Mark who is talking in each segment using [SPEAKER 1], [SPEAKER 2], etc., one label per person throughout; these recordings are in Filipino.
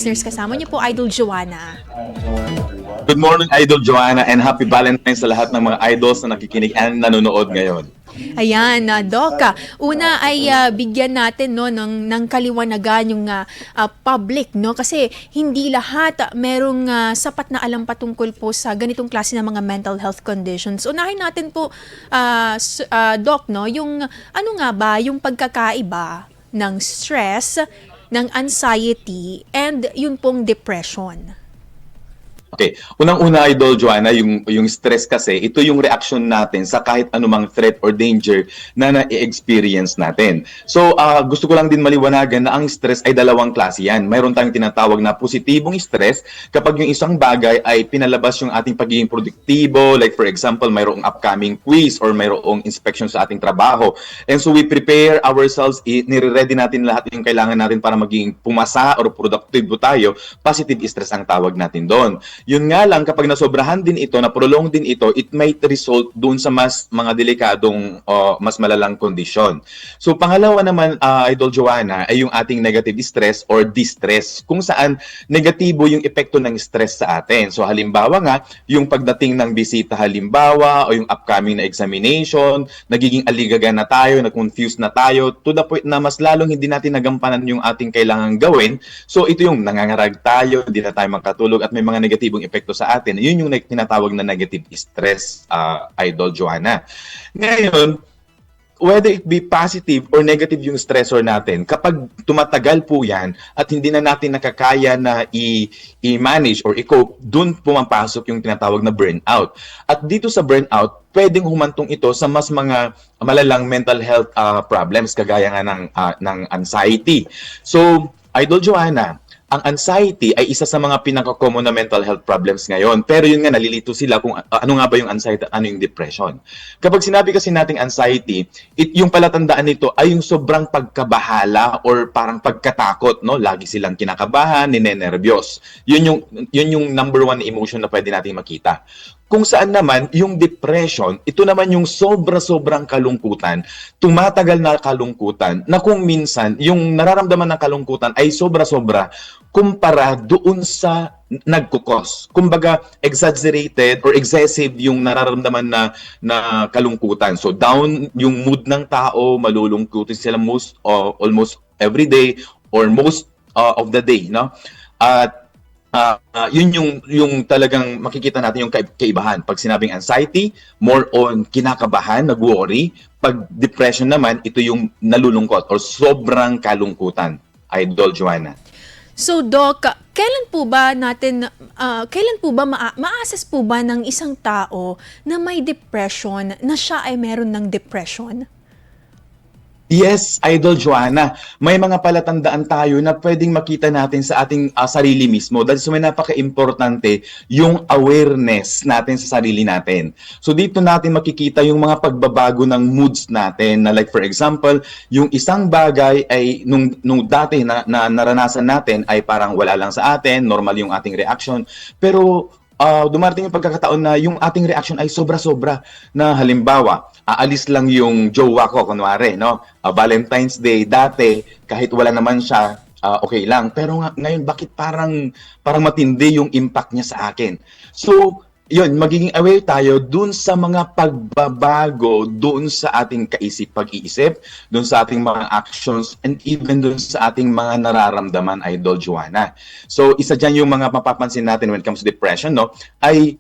[SPEAKER 1] Listeners, kasama niyo po Idol Joanna.
[SPEAKER 2] Good morning, Idol Joanna, and happy Valentine's sa lahat ng mga idols na nakikinig and nanonood ngayon.
[SPEAKER 1] Ayan, Doc. Una ay bigyan natin ng kaliwanagan yung public, no? Kasi hindi lahat merong sapat na alam patungkol po sa ganitong klase ng mga mental health conditions. Unahin natin po, Doc, no? Yung ano nga ba yung pagkakaiba ng stress, ng anxiety, and yun pong depression?
[SPEAKER 2] Okay, unang-una, Idol Joanna, yung stress kasi, ito yung reaction natin sa kahit anumang threat or danger na na-experience natin. So, gusto ko lang din maliwanagan na ang stress ay dalawang klase yan. Mayroon tayong tinatawag na positibong stress kapag yung isang bagay ay pinalabas yung ating pagiging produktibo, like for example, mayroong upcoming quiz or mayroong inspection sa ating trabaho. And so we prepare ourselves, nire-ready natin lahat yung kailangan natin para maging pumasa or productive tayo. Positive stress ang tawag natin doon. Yun nga lang, kapag nasobrahan din ito, na-prolong din ito, it might result dun sa mga delikadong, mas malalang kondisyon. So, pangalawa naman, Idol Joanna, ay yung ating negative stress or distress, kung saan negatibo yung epekto ng stress sa atin. So, halimbawa nga, yung pagdating ng bisita halimbawa, o yung upcoming na examination, nagiging aligaga na tayo, na-confused na tayo, to the point na mas lalong hindi natin nagampanan yung ating kailangang gawin. So, ito yung nangangarag tayo, hindi na tayo makatulog, at may mga negative epekto sa atin. Yun yung tinatawag na negative stress, Idol Joanna. Ngayon, whether it be positive or negative yung stressor natin, kapag tumatagal po yan at hindi na natin nakakaya na i-manage or i-cope, dun pumapasok yung tinatawag na burnout. At dito sa burnout, pwedeng humantong ito sa mas mga malalang mental health problems, kagaya nga ng anxiety. So, Idol Joanna, ang anxiety ay isa sa mga pinaka-common na mental health problems ngayon. Pero yun nga, nalilito sila kung ano nga ba yung anxiety, ano yung depression. Kapag sinabi kasi nating anxiety, yung palatandaan nito ay yung sobrang pagkabahala or parang pagkatakot, no? Lagi silang kinakabahan, ninenervyos. Yun yung number one emotion na pwede nating makita. Kung saan naman, yung depression, ito naman yung sobra-sobrang kalungkutan, tumatagal na kalungkutan, na kung minsan, yung nararamdaman ng kalungkutan ay sobra-sobra kumpara doon sa nagkukos. Kumbaga, exaggerated or excessive yung nararamdaman na kalungkutan. So, down yung mood ng tao, malulungkutin sila almost every day or most of the day, no? At yun yung talagang makikita natin yung kaibahan. Pag sinabing anxiety, more on kinakabahan, nag-worry. Pag depression naman, ito yung nalulungkot or sobrang kalungkutan. Idol Joanna.
[SPEAKER 1] So, Doc, kailan po ba ma-assess po ba ng isang tao na may depression, na siya ay meron ng depression?
[SPEAKER 2] Yes, Idol Joanna, may mga palatandaan tayo na pwedeng makita natin sa ating sarili mismo. Dahil so may napaka-importante yung awareness natin sa sarili natin. So dito natin makikita yung mga pagbabago ng moods natin na like for example, yung isang bagay ay nung dati na naranasan natin ay parang wala lang sa atin, normal yung ating reaction. Pero dumarating yung pagkakataon na yung ating reaction ay sobra-sobra na halimbawa, aalis lang yung jowa ko, kunwari, no? Valentine's Day, dati, kahit wala naman siya, okay lang. Pero ngayon, bakit parang matindi yung impact niya sa akin? So, yun, magiging aware tayo dun sa mga pagbabago dun sa ating pag-iisip, dun sa ating mga actions, and even dun sa ating mga nararamdaman, Idol Joanna. So, isa dyan yung mga mapapansin natin when it comes to depression, no? Ay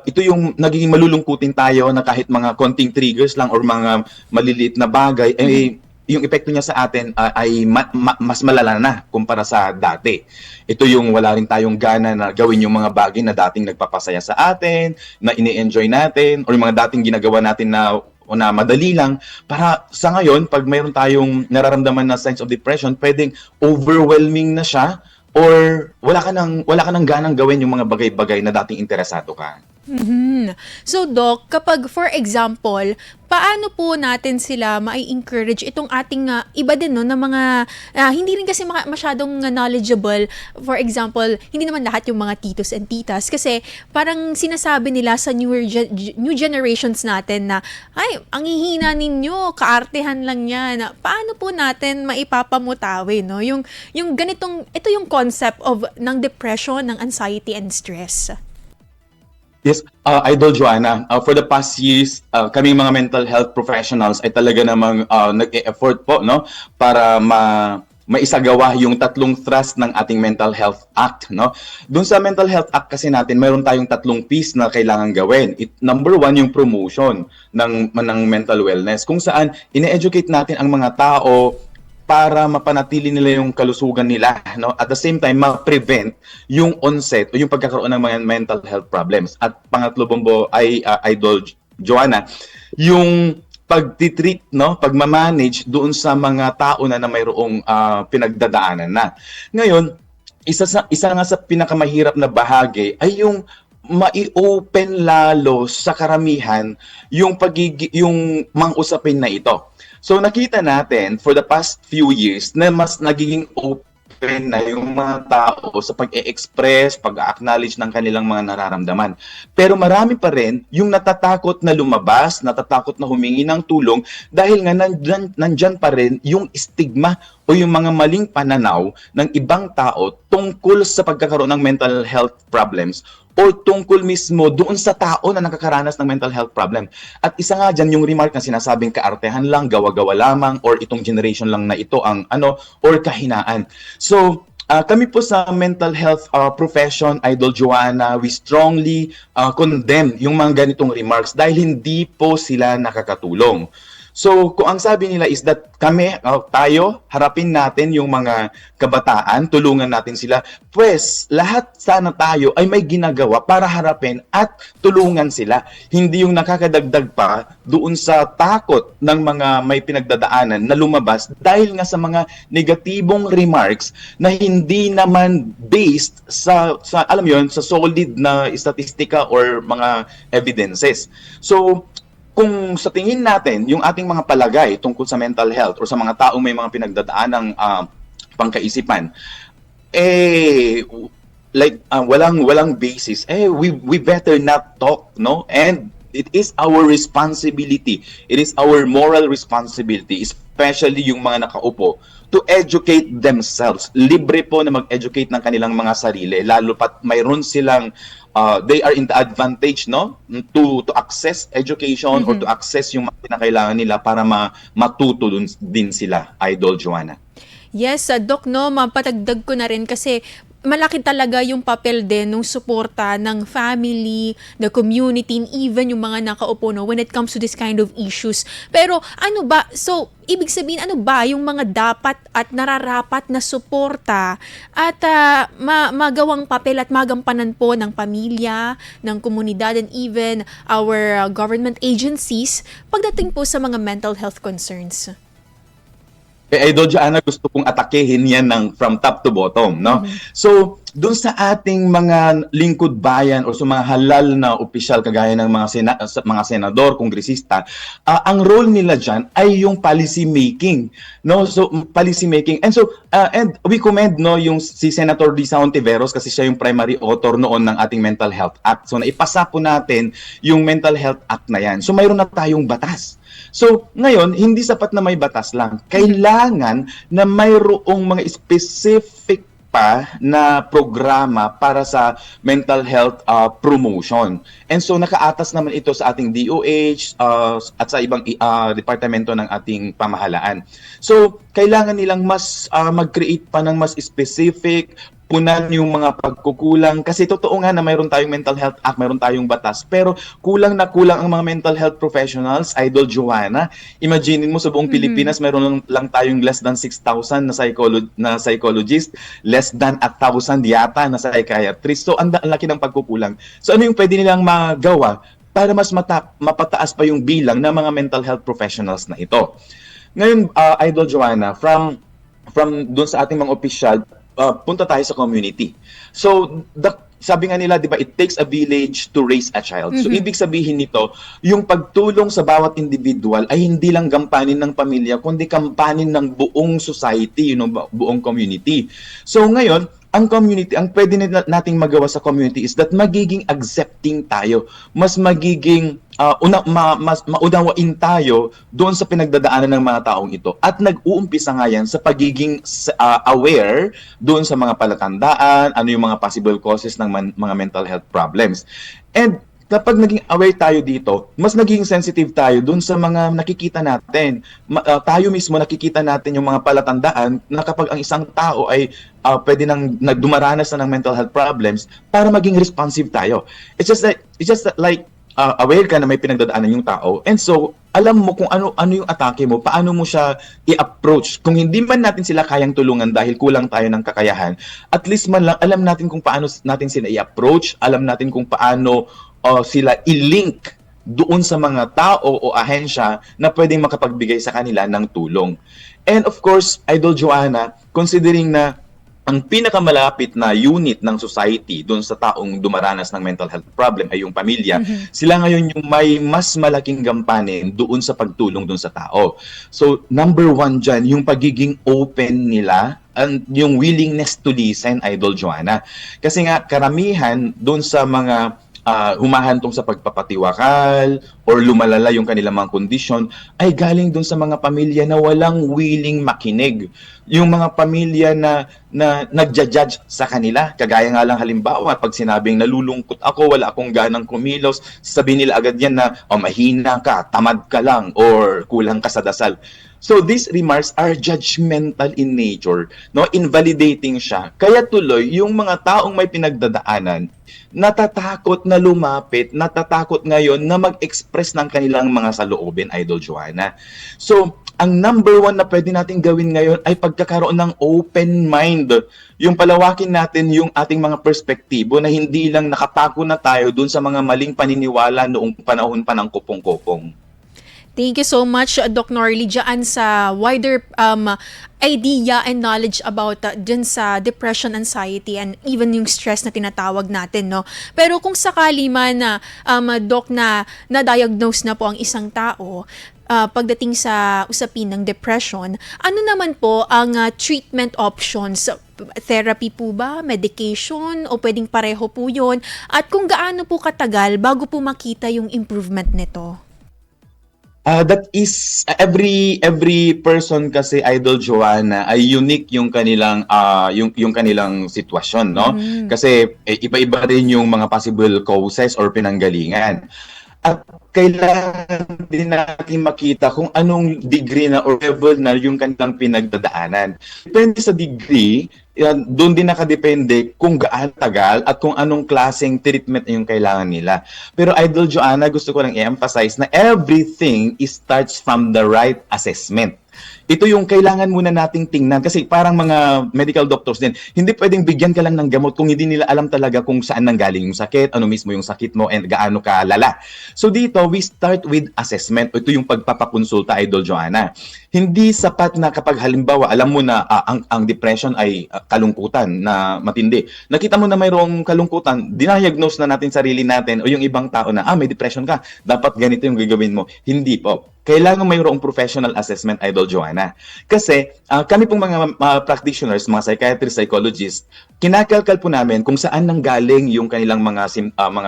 [SPEAKER 2] ito yung nagiging malulungkutin tayo na kahit mga konting triggers lang or mga maliliit na bagay, yung epekto niya sa atin ay mas malala na kumpara sa dati. Ito yung wala rin tayong gana na gawin yung mga bagay na dating nagpapasaya sa atin, na ini-enjoy natin, or yung mga dating ginagawa natin na madali lang. Para sa ngayon, pag mayroon tayong nararamdaman na signs of depression, pwedeng overwhelming na siya or wala ka nang ganang gawin yung mga bagay-bagay na dating interesado ka.
[SPEAKER 1] Mhm. So Doc, kapag for example, paano po natin sila mai-encourage itong ating iba din no na mga hindi rin kasi masyadong knowledgeable. For example, hindi naman lahat yung mga titos and titas kasi parang sinasabi nila sa new generations natin na ay, ang hihina ninyo, kaartehan lang 'yan. Paano po natin maipapamutawi no yung ganitong ito yung concept of ng depression, ng anxiety and stress.
[SPEAKER 2] Yes, Idol Joanna, for the past years, kami mga mental health professionals ay talaga namang nag-e-effort po no para maisagawa yung tatlong thrust ng ating Mental Health Act, no? Doon sa Mental Health Act kasi natin, mayroon tayong tatlong piece na kailangan gawin. Number one, yung promotion ng mental wellness, kung saan ine-educate natin ang mga tao para mapanatili nila yung kalusugan nila, no? At the same time, ma-prevent yung onset o yung pagkakaroon ng mga mental health problems. At pangatlo bombo ay Idol Joanna, yung pagtitreat, no, pagmamanage doon sa mga tao na mayroong pinagdadaanan na. Ngayon, isa nga sa pinakamahirap na bahagi ay yung mai-open lalo sa karamihan yung yung mang-usapin na ito. So nakita natin for the past few years na mas nagiging open na yung mga tao sa pag-e-express, pag-acknowledge ng kanilang mga nararamdaman. Pero marami pa rin yung natatakot na lumabas, natatakot na humingi ng tulong dahil nga nandyan pa rin yung stigma o yung mga maling pananaw ng ibang tao tungkol sa pagkakaroon ng mental health problems o tungkol mismo doon sa tao na nakakaranas ng mental health problem. At isa nga dyan yung remark na sinasabing kaartehan lang, gawa-gawa lamang, or itong generation lang na ito ang or kahinaan. So, kami po sa mental health profession, Idol Joanna, we strongly condemn yung mga ganitong remarks dahil hindi po sila nakakatulong. So, kung ang sabi nila is that tayo, harapin natin yung mga kabataan, tulungan natin sila, pues lahat sana tayo ay may ginagawa para harapin at tulungan sila. Hindi yung nakakadagdag pa doon sa takot ng mga may pinagdadaanan na lumabas dahil nga sa mga negatibong remarks na hindi naman based sa alam mo yun, sa solid na statistika or mga evidences. So, kung sa tingin natin, yung ating mga palagay tungkol sa mental health or sa mga taong may mga pinagdadaanang pangkaisipan, walang basis, we better not talk, no? And it is our responsibility, it is our moral responsibility, especially yung mga nakaupo, to educate themselves. Libre po na mag-educate ng kanilang mga sarili, lalo pat mayroon silang they are in the advantage, no, to access education or to access yung mga kinakailangan nila para matuto din sila, Idol Joanna.
[SPEAKER 1] Yes, Doc, no, mapatagdag ko na rin kasi malaki talaga yung papel din ng suporta ng family, the community, and even yung mga nakaupo no, when it comes to this kind of issues. Pero ano ba, so ibig sabihin ano ba yung mga dapat at nararapat na suporta at magawang papel at magampanan po ng pamilya, ng komunidad, and even our government agencies pagdating po sa mga mental health concerns?
[SPEAKER 2] Idol Joanna, gusto kong atakehin yan from top to bottom, no? So, doon sa ating mga lingkod bayan o sa mga halal na opisyal kagaya ng mga senador, kongresista, ang role nila diyan ay yung policy making, no? So, policy making. And so, and we commend no yung si Senator Risa Hontiveros kasi siya yung primary author noon ng ating Mental Health Act. So, naipasa po natin yung Mental Health Act na yan. So, mayroon na tayong batas. So, ngayon, hindi sapat na may batas lang. Kailangan na mayroong mga specific pa na programa para sa mental health promotion. And so, nakaatas naman ito sa ating DOH at sa ibang departamento ng ating pamahalaan. So, kailangan nilang mas mag-create pa ng mas specific punan yung mga pagkukulang. Kasi totoo nga na mayroon tayong Mental Health Act, mayroon tayong batas, pero kulang na kulang ang mga mental health professionals, Idol Joanna. Imagine mo sa buong Pilipinas, mayroon lang tayong less than 6,000 na psychologist, less than 1,000 yata na psychiatrist. So, ang laki ng pagkukulang. So, ano yung pwede nilang magawa para mas mapataas pa yung bilang ng mga mental health professionals na ito? Ngayon, Idol Joanna, from doon sa ating mga opisyal, punta tayo sa community. So, sabi nga nila, di ba, it takes a village to raise a child. So, ibig sabihin nito, yung pagtulong sa bawat individual ay hindi lang gampanin ng pamilya, kundi kampanin ng buong society, buong community. So, ngayon, ang community, ang pwede nating magawa sa community is that magiging accepting tayo. Mas magiging mas maunawain tayo doon sa pinagdadaanan ng mga taong ito. At nag-uumpisa nga yan sa pagiging aware doon sa mga palatandaan, ano yung mga possible causes ng mga mental health problems. And kapag naging aware tayo dito, mas naging sensitive tayo dun sa mga nakikita natin. Tayo mismo nakikita natin yung mga palatandaan na kapag ang isang tao ay pwede nang nagdumaranas na ng mental health problems, para maging responsive tayo. It's just like aware ka na may pinagdadaanan yung tao, and so alam mo kung ano yung atake mo, paano mo siya i-approach. Kung hindi man natin sila kayang tulungan dahil kulang tayo ng kakayahan, at least man lang alam natin kung paano natin sila i-approach, alam natin kung paano sila i-link doon sa mga tao o ahensya na pwedeng makapagbigay sa kanila ng tulong. And of course, Idol Joanna, considering na ang pinakamalapit na unit ng society doon sa taong dumaranas ng mental health problem ay yung pamilya, sila ngayon yung may mas malaking gampanin doon sa pagtulong doon sa tao. So, number one dyan, yung pagiging open nila, and yung willingness to listen, Idol Joanna. Kasi nga, karamihan doon sa mga humahantong sa pagpapatiwakal or lumalala yung kanilang mga kondisyon ay galing dun sa mga pamilya na walang willing makinig. Yung mga pamilya na nagja-judge sa kanila. Kagaya nga lang halimbawa, pag sinabing nalulungkot ako, wala akong ganang kumilos, sabihin nila agad yan na mahina ka, tamad ka lang, or kulang ka sa dasal. So these remarks are judgmental in nature, no? Invalidating siya. Kaya tuloy, yung mga taong may pinagdadaanan, natatakot na lumapit, natatakot ngayon na mag-express ng kanilang mga saloobin, Idol Joanna. So, ang number one na pwede natin gawin ngayon ay pagkakaroon ng open mind. Yung palawakin natin yung ating mga perspektibo na hindi lang nakapako na tayo dun sa mga maling paniniwala noong panahon pa ng kupong-kupong.
[SPEAKER 1] Thank you so much, Doc Norly, dyan sa wider idea and knowledge about dyan sa depression, anxiety, and even yung stress na tinatawag natin, no? Pero kung sakali man na, Doc, na na-diagnose na po ang isang tao, pagdating sa usapin ng depression, ano naman po ang treatment options? Therapy po ba? Medication? O pwedeng pareho po yun? At kung gaano po katagal bago po makita yung improvement nito?
[SPEAKER 2] That is every person kasi, Idol Joanna, ay unique yung kanilang yung kanilang sitwasyon, no? Kasi iba-iba rin yung mga possible causes or pinanggalingan. At kailangan din natin makita kung anong degree na or level na yung kanilang pinagdadaanan. Depende sa degree, doon din nakadepende kung gaano tagal at kung anong klaseng treatment yung kailangan nila. Pero Idol Joanna, gusto ko lang i-emphasize na everything starts from the right assessment. Ito yung kailangan muna nating tingnan kasi parang mga medical doctors din, hindi pwedeng bigyan ka lang ng gamot kung hindi nila alam talaga kung saan nanggaling yung sakit, ano mismo yung sakit mo, and gaano ka lala. So dito, we start with assessment. Ito yung pagpapakonsulta, Idol Joanna. Hindi sapat na kapag halimbawa, alam mo na ang depression ay kalungkutan na matindi. Nakita mo na mayroong kalungkutan, diniagnose na natin sarili natin o yung ibang tao na, may depression ka, dapat ganito yung gagawin mo. Hindi po. Kailangan mayroong professional assessment, Idol Joanna. Kasi kami pong mga practitioners, mga psychiatrists, psychologists, kinakalkal po namin kung saan nanggaling yung kanilang mga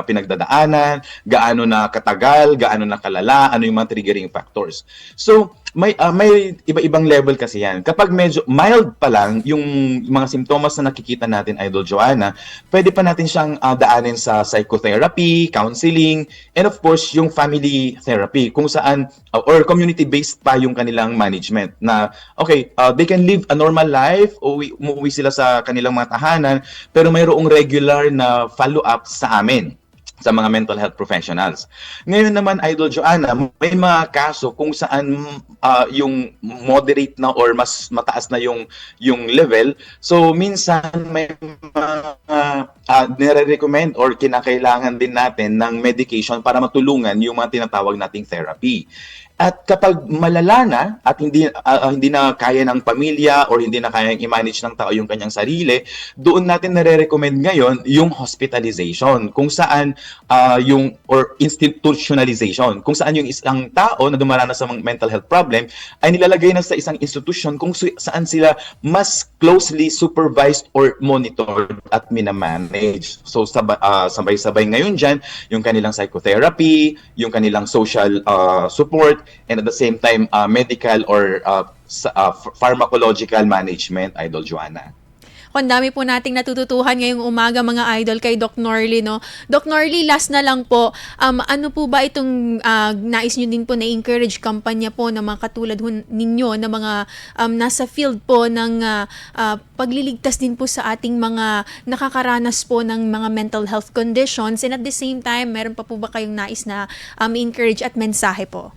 [SPEAKER 2] pinagdadaanan, gaano na katagal, gaano na kalala, ano yung mga triggering factors. So, may iba-ibang level kasi yan. Kapag medyo mild pa lang yung mga simptomas na nakikita natin, Idol Joanna, pwede pa natin siyang daanin sa psychotherapy, counseling, and of course, yung family therapy, kung saan, or community-based pa yung kanilang management na, okay, they can live a normal life, umuwi sila sa kanilang mga tahanan, pero mayroong regular na follow-up sa amin, sa mga mental health professionals. Ngayon naman, Idol Joanna, may mga kaso kung saan yung moderate na or mas mataas na yung level. So, minsan may nire-recommend or kinakailangan din natin ng medication para matulungan yung mga tinatawag nating therapy. At kapag malala na at hindi na kaya ng pamilya or hindi na kayang i-manage ng tao yung kanyang sarili, doon natin nare-recommend ngayon yung hospitalization, kung saan or institutionalization, kung saan yung isang tao na dumaranas sa mga mental health problem ay nilalagay na sa isang institution kung saan sila mas closely supervised or monitored at minamanage. So sabay-sabay ngayon dyan yung kanilang psychotherapy, yung kanilang social support, and at the same time medical or pharmacological management, Idol Joanna.
[SPEAKER 1] Ang dami po nating natututuhan ngayong umaga mga idol kay Doc Norly, no? Doc Norly, last na lang po, ano po ba itong nais nyo din po na encourage kampanya po ng mga katulad ninyo na mga nasa field po ng pagliligtas din po sa ating mga nakakaranas po ng mga mental health conditions, and at the same time, meron pa po ba kayong nais na encourage at mensahe po?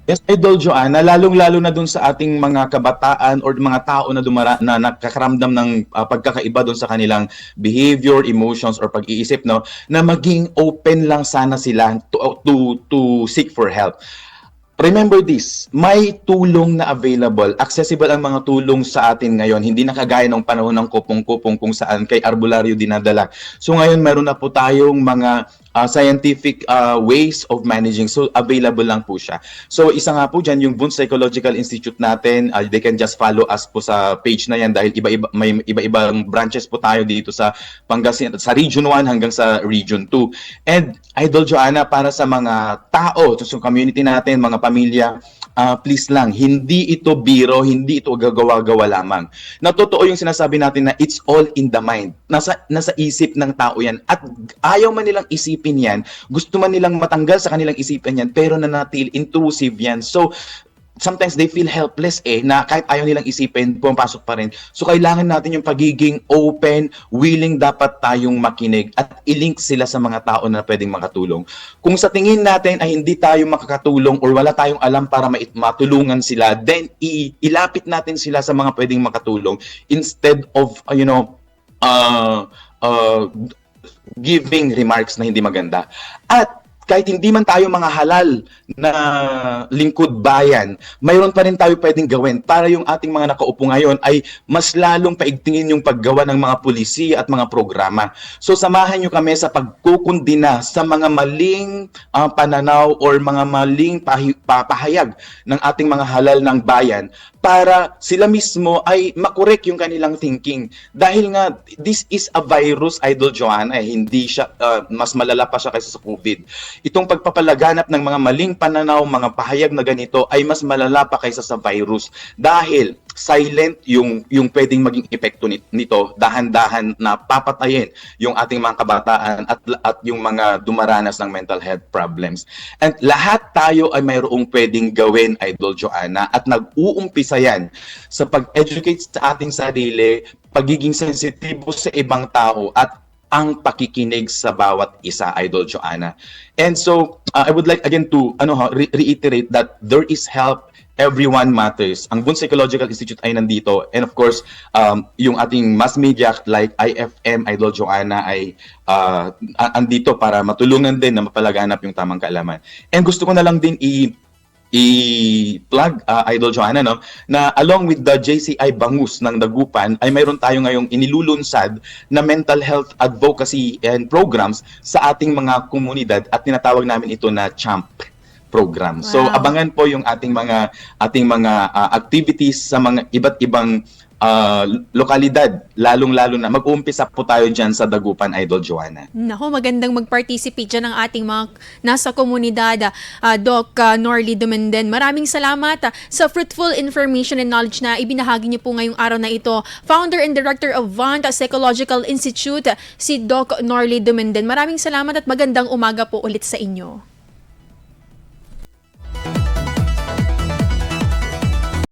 [SPEAKER 2] Yes, Idol Joanna, lalong-lalo na dun sa ating mga kabataan or mga tao na na nakakaramdam ng pagkakaiba dun sa kanilang behavior, emotions, or pag-iisip, no, na maging open lang sana sila to seek for help. Remember this, may tulong na available, accessible ang mga tulong sa atin ngayon, hindi na kagaya ng panahon ng kupong-kupong kung saan kay albularyo dinadala. So ngayon meron na po tayong mga scientific ways of managing, so available lang po siya. So isa nga po dyan, yung Bunds Psychological Institute natin, they can just follow us po sa page na yan dahil may iba-ibang branches po tayo dito sa Pangasinan, sa Region 1 hanggang sa Region 2. And Idol Joanna, para sa mga tao, sa community natin, mga pamilya, please lang, hindi ito biro, hindi ito gagawa-gawa lamang. Natotoo yung sinasabi natin na it's all in the mind. Nasa isip ng tao yan. At ayaw man nilang isipin yan, gusto man nilang matanggal sa kanilang isipan yan, pero nanatili, intrusive yan. So, sometimes they feel helpless na kahit ayaw nilang isipin, pumapasok pa rin. So kailangan natin yung pagiging open, willing dapat tayong makinig at i-link sila sa mga tao na pwedeng makatulong. Kung sa tingin natin ay hindi tayo makakatulong or wala tayong alam para matulungan sila, then ilapit natin sila sa mga pwedeng makatulong instead of, giving remarks na hindi maganda. At kahit hindi man tayo mga halal na lingkod bayan, mayroon pa rin tayo pwedeng gawin para yung ating mga nakaupo ngayon ay mas lalong paigtingin yung paggawa ng mga pulisi at mga programa. So samahan nyo kami sa pagkukundina sa mga maling pananaw or mga maling pahayag ng ating mga halal ng bayan para sila mismo ay makorek yung kanilang thinking. Dahil nga, this is a virus, Idol Joanna, hindi siya, mas malala pa siya kaysa sa COVID. Itong pagpapalaganap ng mga maling pananaw, mga pahayag na ganito ay mas malala pa kaysa sa virus. Dahil silent yung pwedeng maging epekto nito, dahan-dahan na papatayin yung ating mga kabataan at yung mga dumaranas ng mental health problems. And lahat tayo ay mayroong pwedeng gawin, Idol Joanna, at nag-uumpisa yan sa pag-educate sa ating sarili, pagiging sensitibo sa ibang tao, at ang pakikinig sa bawat isa, Idol Joanna. And so, I would like again to reiterate that there is help. Everyone matters. Ang Bunds Psychological Institute ay nandito. And of course, yung ating mass media like IFM, Idol Joanna, ay andito para matulungan din na mapalaganap yung tamang kaalaman. And gusto ko na lang din i-plug, Idol Joanna, no, na along with the JCI Bangus ng Dagupan, ay mayroon tayo ngayong inilulunsad na mental health advocacy and programs sa ating mga komunidad at tinatawag namin ito na CHAMP program. Wow. So abangan po yung ating mga activities sa mga iba't ibang lokalidad, lalong-lalo na mag-uumpisa po tayo dyan sa Dagupan, Idol Joanna.
[SPEAKER 1] Naku, magandang mag-participate dyan ng ating mga nasa komunidad, Doc Norly Dumenden. Maraming salamat sa fruitful information and knowledge na ibinahagi niyo po ngayong araw na ito. Founder and Director of VANT Psychological Institute, si Doc Norly Dumenden. Maraming salamat at magandang umaga po ulit sa inyo.